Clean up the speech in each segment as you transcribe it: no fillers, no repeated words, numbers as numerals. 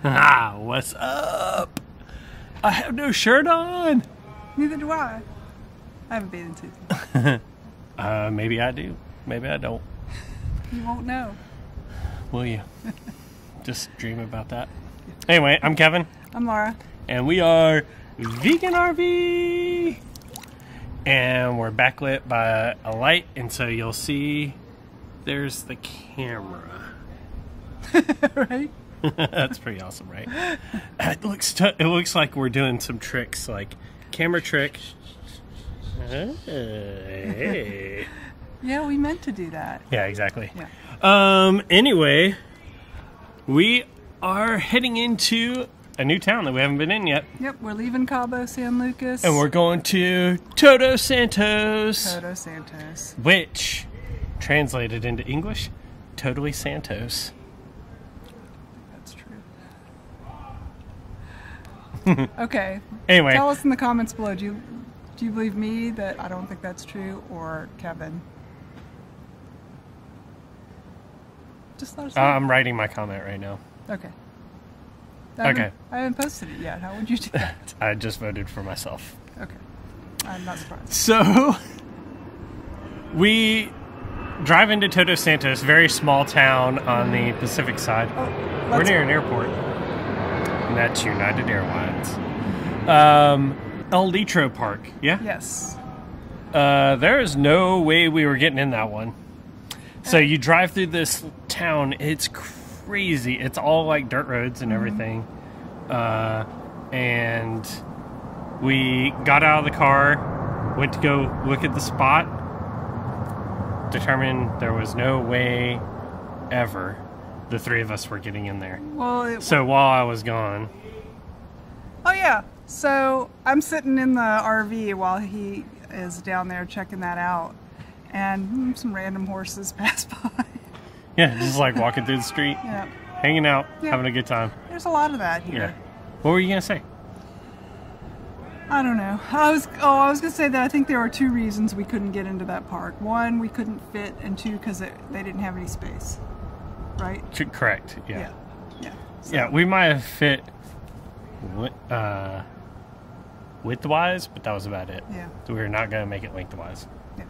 Ah, what's up? I have no shirt on. Neither do I. I have a bathing suit. Maybe I do. Maybe I don't. You won't know. Will you? Just dream about that. Anyway, I'm Kevin. I'm Laura. And we are Vegan RV. And we're backlit by a light, and so you'll see there's the camera. Right? That's pretty awesome, right? It looks like we're doing some tricks, like camera trick. Hey. Yeah, we meant to do that. Yeah, exactly. Yeah. Anyway, we are heading into a new town that we haven't been in yet. Yep, we're leaving Cabo San Lucas. And we're going to Todos Santos. Todos Santos. Which, translated into English, totally Santos. That's true. Okay. Anyway. Tell us in the comments below, do you believe me that I don't think that's true, or Kevin? Just let us know. I'm writing my comment right now. Okay. Okay. I haven't posted it yet. How would you do that? I just voted for myself. Okay. I'm not surprised. So, we drive into Todos Santos, very small town on the Pacific side. Oh, we're near an airport. And that's United Airlines. El Litro Park, yeah? Yes. There is no way we were getting in that one. So you drive through this town, it's crazy. It's all like dirt roads and everything. And we got out of the car, went to go look at the spot, determined there was no way ever the three of us were getting in there. Well, so while I was gone. Oh yeah. So I'm sitting in the RV while he is down there checking that out, and some random horses pass by. Yeah, just like walking through the street, Yeah. hanging out, Yeah. having a good time. There's a lot of that here. Yeah. What were you gonna say? I don't know. I was gonna say that I think there were two reasons we couldn't get into that park. One, we couldn't fit, and two, because they didn't have any space. Right? Correct. Yeah. Yeah. Yeah. So, Yeah, we might have fit width-wise, but that was about it. Yeah. So we were not going to make it lengthwise. Yeah.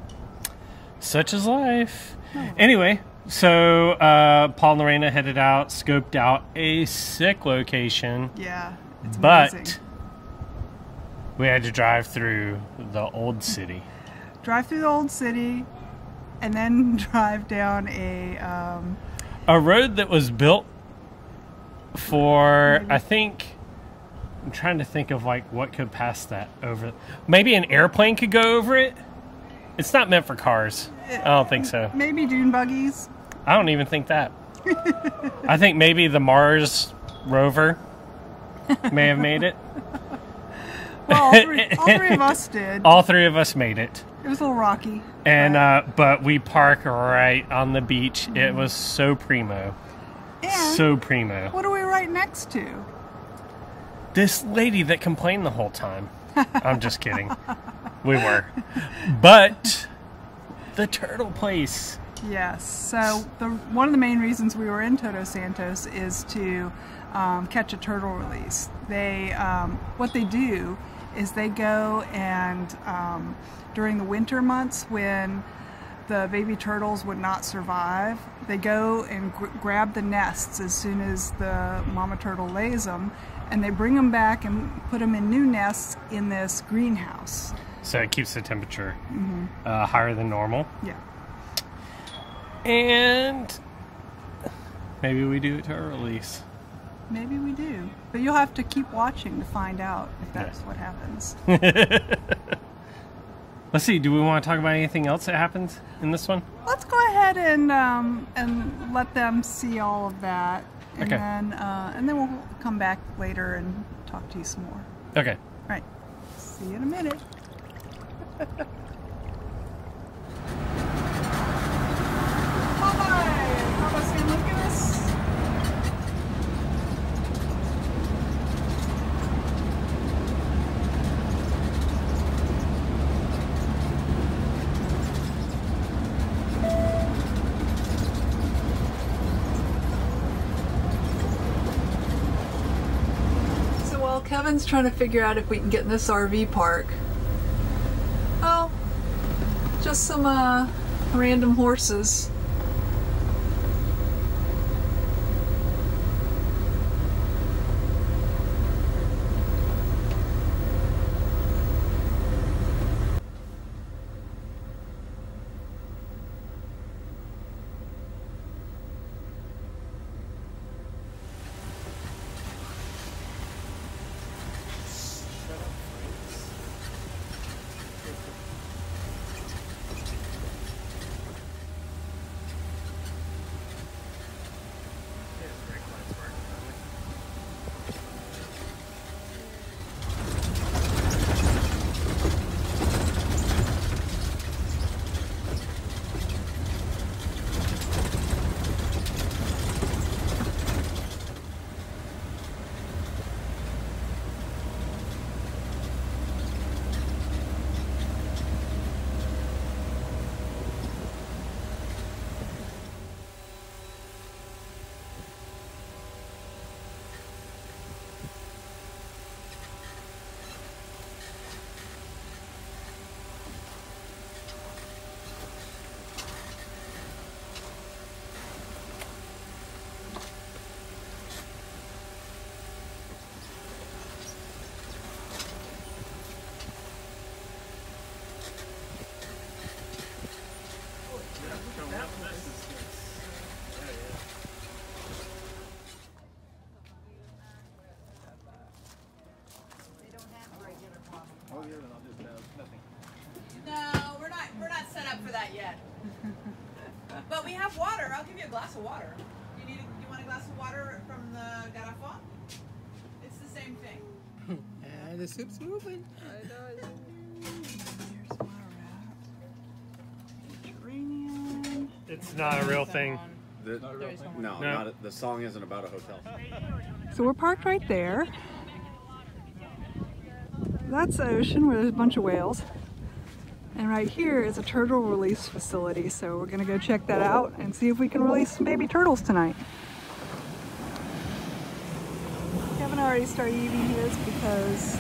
Such is life. Oh. Anyway, so Paul and Lorena headed out, scoped out a sick location, Yeah. It's but amazing. we had to drive through the old city. Drive through the old city, and then drive down A road that was built for, Maybe. I think, I'm trying to think of like what could pass that over. Maybe an airplane could go over it. It's not meant for cars. I don't think so. maybe dune buggies. I don't even think that. I think maybe the Mars rover may have made it. Well, all three of us did. All three of us made it. It was a little rocky. And but we park right on the beach. It was so primo. And So primo. what are we right next to? This lady that complained the whole time. I'm just kidding. We were. But the turtle place. Yes. So one of the main reasons we were in Todos Santos is to catch a turtle release. What they do is they go and during the winter months when the baby turtles would not survive, they go and grab the nests as soon as the mama turtle lays them, and they bring them back and put them in new nests in this greenhouse. So it keeps the temperature higher than normal. Yeah. And maybe we do it to our release. Maybe we do. But you'll have to keep watching to find out if that's what happens. Let's see, do we want to talk about anything else that happens in this one? Let's go ahead and let them see all of that. And Okay. and then we'll come back later and talk to you some more. Okay. All right. See you in a minute. Bye-bye. How about San Lucas? Well, Kevin's trying to figure out if we can get in this RV park. Oh, just some random horses. No, we're not set up for that yet. But we have water. I'll give you a glass of water. You want a glass of water from the garrafon? It's the same thing. And the soup's moving. Here's my wrap. Mediterranean. It's not a real thing. No, not the song isn't about a hotel. So we're parked right there. That's the ocean where there's a bunch of whales. And right here is a turtle release facility. So we're gonna go check that out and see if we can release some baby turtles tonight. Kevin already started eating his because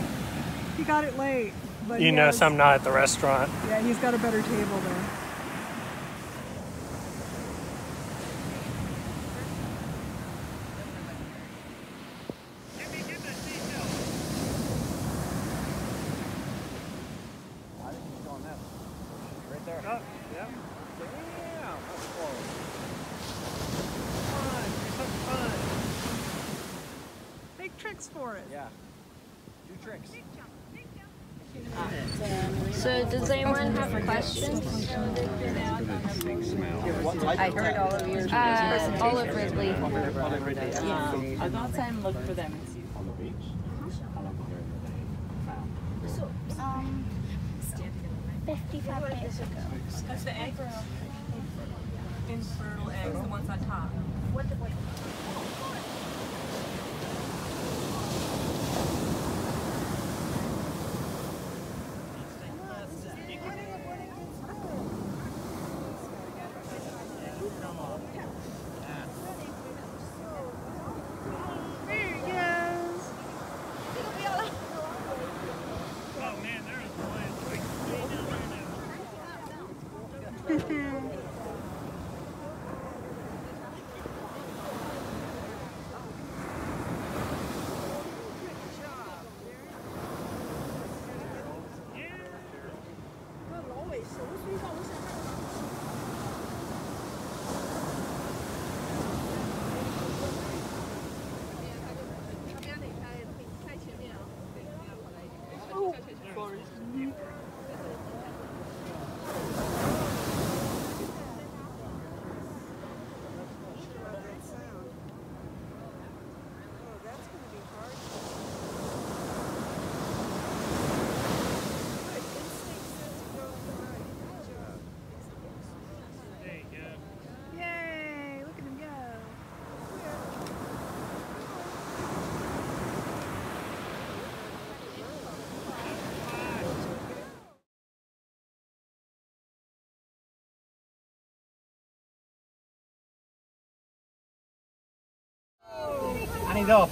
he got it late. But You notice I'm not at the restaurant. Yeah, he's got a better table there. Make tricks for it. Yeah. Do tricks. So does anyone have questions? I heard all of yours. Olive Ridley. I'll go outside and look for them and see. On the beach? How long was there? 55 days ago. That's the egg. Infertile eggs, the ones on top. Anido.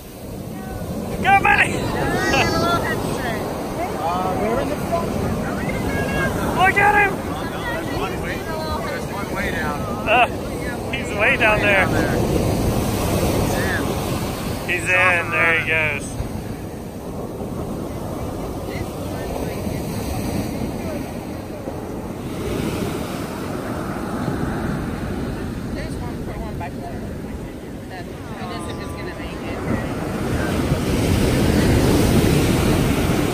Go, buddy! Look at him! There's one way down. He's way down there. He's in. There he goes. There's one back there. That I guess if it's gonna make it.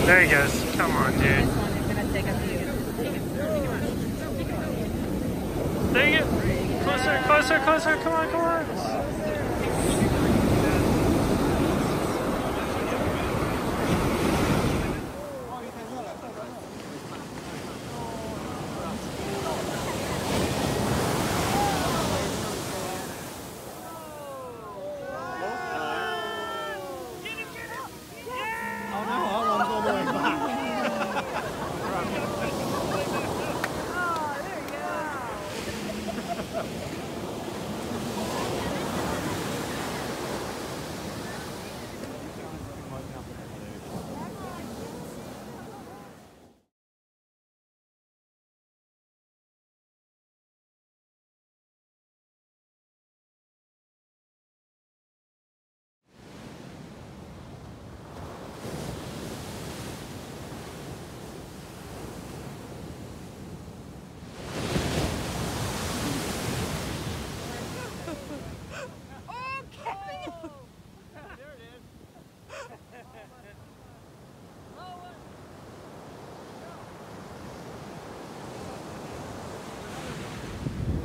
There he goes. Come on, dude. This one is gonna take a few. There you go. Closer, closer, closer. Come on, come on.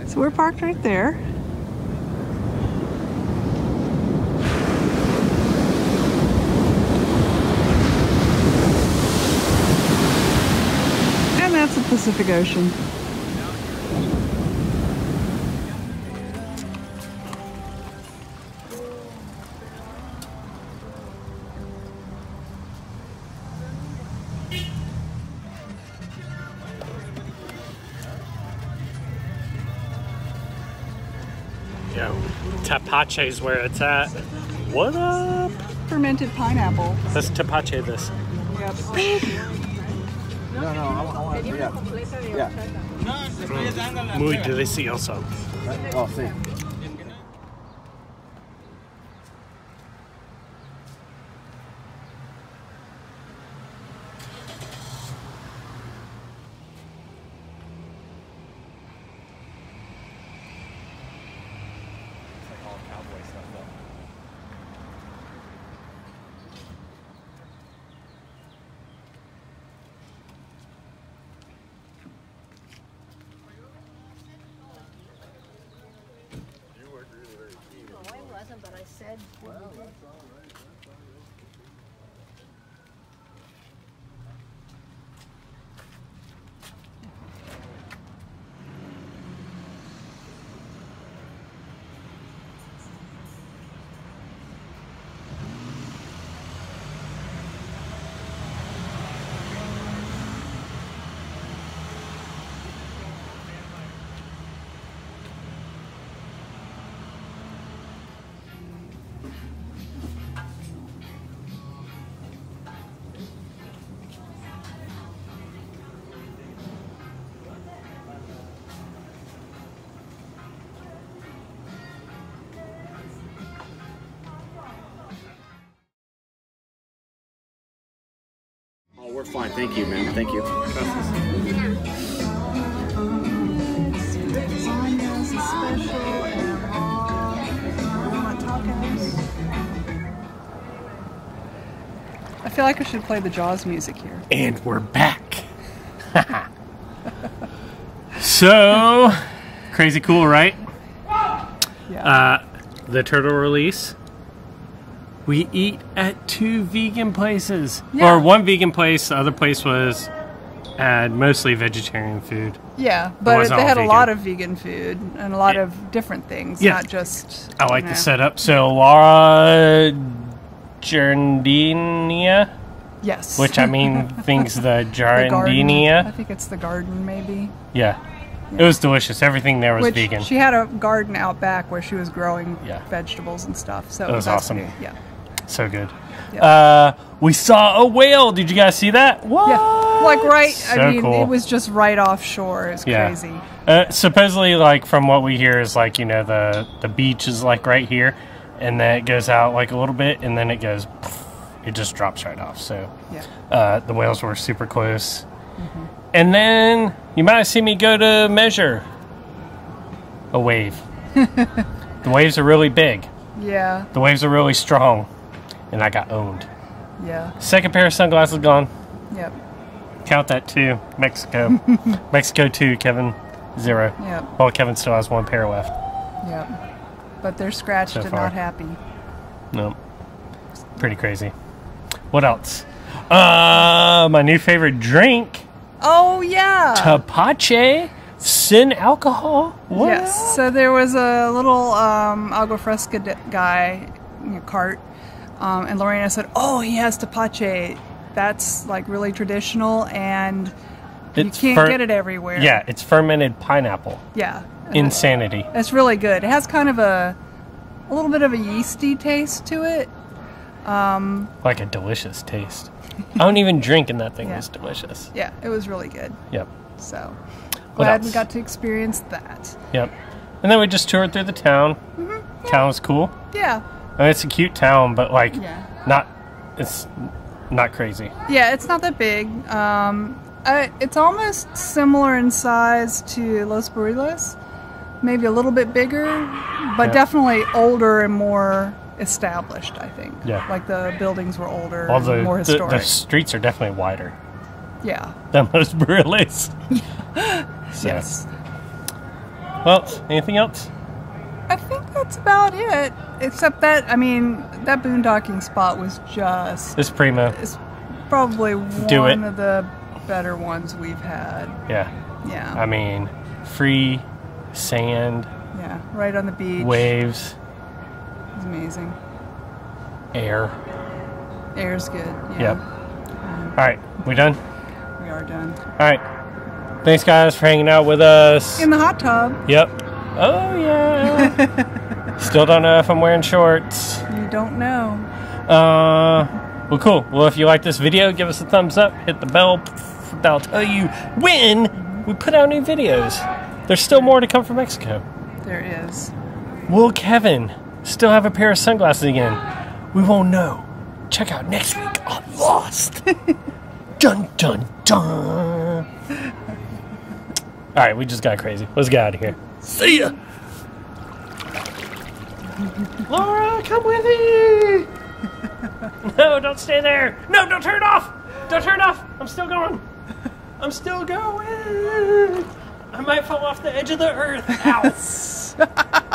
So we're parked right there. And that's the Pacific Ocean. Yeah, Tapache's where it's at. What up? Fermented pineapple. Let's Tapache this. Yep. No, I want to, yeah. Muy delicioso. Oh, sí. But I said Oh, we're fine. Thank you, man. Thank you. I feel like I should play the Jaws music here. And we're back. So, crazy cool, right? Yeah. The turtle release. We eat at 2 vegan places. Yeah. Or one vegan place, the other place was mostly vegetarian food. Yeah, but wasn't they all had a vegan. lot of vegan food and a lot of different things, Yeah. not just. I like you the know. setup. So, Laura Jardinera, Yes. which I mean thinks the The garden. I Jardinera. think it's the garden, maybe. Yeah. It was delicious. Everything there was Which vegan. she had a garden out back where she was growing Yeah. vegetables and stuff. So It was that's awesome. good. Yeah. So good. Yeah. We saw a whale. Did you guys see that? What? Yeah, like right. So I mean, cool. it was just right offshore. It's crazy. Supposedly, like from what we hear, is like the beach is like right here, and then it goes out like a little bit, and then it goes, it just drops right off. So the whales were super close. Mm-hmm. And then you might have seen me go to measure a wave. The waves are really big. Yeah. The waves are really strong, and I got owned. Yeah. Second pair of sunglasses gone. Yep. Count that 2. Mexico. Mexico 2, Kevin 0. Yep. Well, Kevin still has 1 pair left. Yep. But they're scratched So and far. not happy. No. Pretty crazy. What else? My new favorite drink. Oh, yeah. Tapache. Sin alcohol. What? Yes. So there was a little agua fresca guy in a cart. And Lorena said, "Oh, he has tapache. That's like really traditional, and you can't get it everywhere." Yeah, it's fermented pineapple. Yeah. Insanity. It's really good. It has kind of a little bit of a yeasty taste to it. Like a delicious taste. I don't even drink, and that thing Yeah. was delicious. Yeah, it was really good. Yep. So What glad we else? got to experience that. Yep. And then we just toured through the town. Mm-hmm. Town was cool. Yeah. I mean, it's a cute town, but like, Yeah. it's not crazy. Yeah, it's not that big. It's almost similar in size to Los Barriles. Maybe a little bit bigger, but definitely older and more established, I think. Yeah. Like the buildings were older Although and more historic. the streets are definitely wider Yeah. than most Barriles. So. Yes. Well, anything else? I think that's about it. Except that, I mean, that boondocking spot was just... It's primo. It's probably Do one it. of the better ones we've had. Yeah. Yeah. I mean, free sand, Yeah, right on the beach. waves, It's amazing. air. Air's good. Yep. Yeah. All right, we done? We are done. All right. Thanks, guys, for hanging out with us. In the hot tub. Yep. Oh, yeah. Still don't know if I'm wearing shorts. You don't know. Well, cool. Well, if you like this video, give us a thumbs up. Hit the bell. That'll tell you when we put out new videos. There's still more to come from Mexico. There is. Will Kevin still have a pair of sunglasses again? We won't know. Check out next week on Lost. Dun, dun, dun. All right, we just got crazy. Let's get out of here. See ya. Laura, come with me. No, don't stay there. No, don't turn it off. Don't turn it off. I'm still going. I'm still going. I might fall off the edge of the earth. Ow.